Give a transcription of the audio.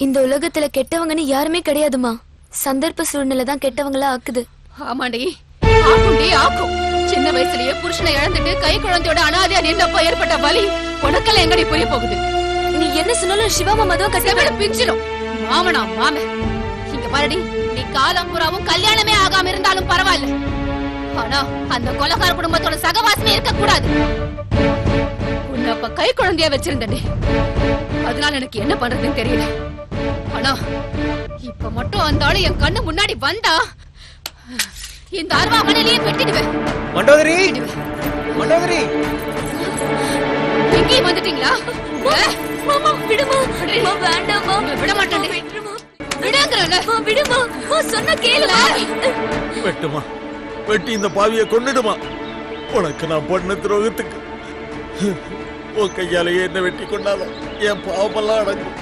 இந்த உலகத்துல கெட்டவங்கன்னு யாருமே கிடையாதுமா. சந்தர்ப்ப சூழ்நிலை தான் கெட்டவங்களா ஆக்குது. ஆமாண்டி, ஆக்கும். சின்ன வயசுலயே புருஷனை இழந்துட்டு கை குழந்தையோட அனாதையா நின்னப்போ ஏற்பட்ட வலி உனக்கெல்லாம் எங்கடி புரிய போகுது? நீ என்ன சொன்னாலும் சிவா மாமா தான் கட்டவிட பிஞ்சிடும். மாமனா மாம இங்க பாருடி, நீ காலம் புறாவும் கல்யாணமே ஆகாம இருந்தாலும் பரவாயில்ல. ஆனா அந்த கொலைகார குடும்பத்தோட சகவாசமே இருக்க கூடாது. உன்னை அப்ப கை குழந்தையா வச்சிருந்தே, அதனால எனக்கு என்ன பண்றதுன்னு தெரியல. ஆனா இப்ப மட்டும் அந்த ஆளு என் கண்ணு முன்னாடி வந்தா இந்த அருவாமனையிலேயே வெட்டிடுவேன். மண்டோதரி, மண்டோதரி, எங்கேயும் வந்துட்டீங்களா? மாமா விடுமா, வேண்டாமா, விட மாட்டேன். விடுங்கறல, விடுமா, சொன்ன கேளுமா. வெட்டுமா, வெட்டி இந்த பாவியை கொன்னுடுமா. உனக்கு நான் பண்ண துரோகத்துக்கு உன் கையாலேயே என்ன வெட்டி கொண்டாலும் என் பாவமெல்லாம் அடங்கும்.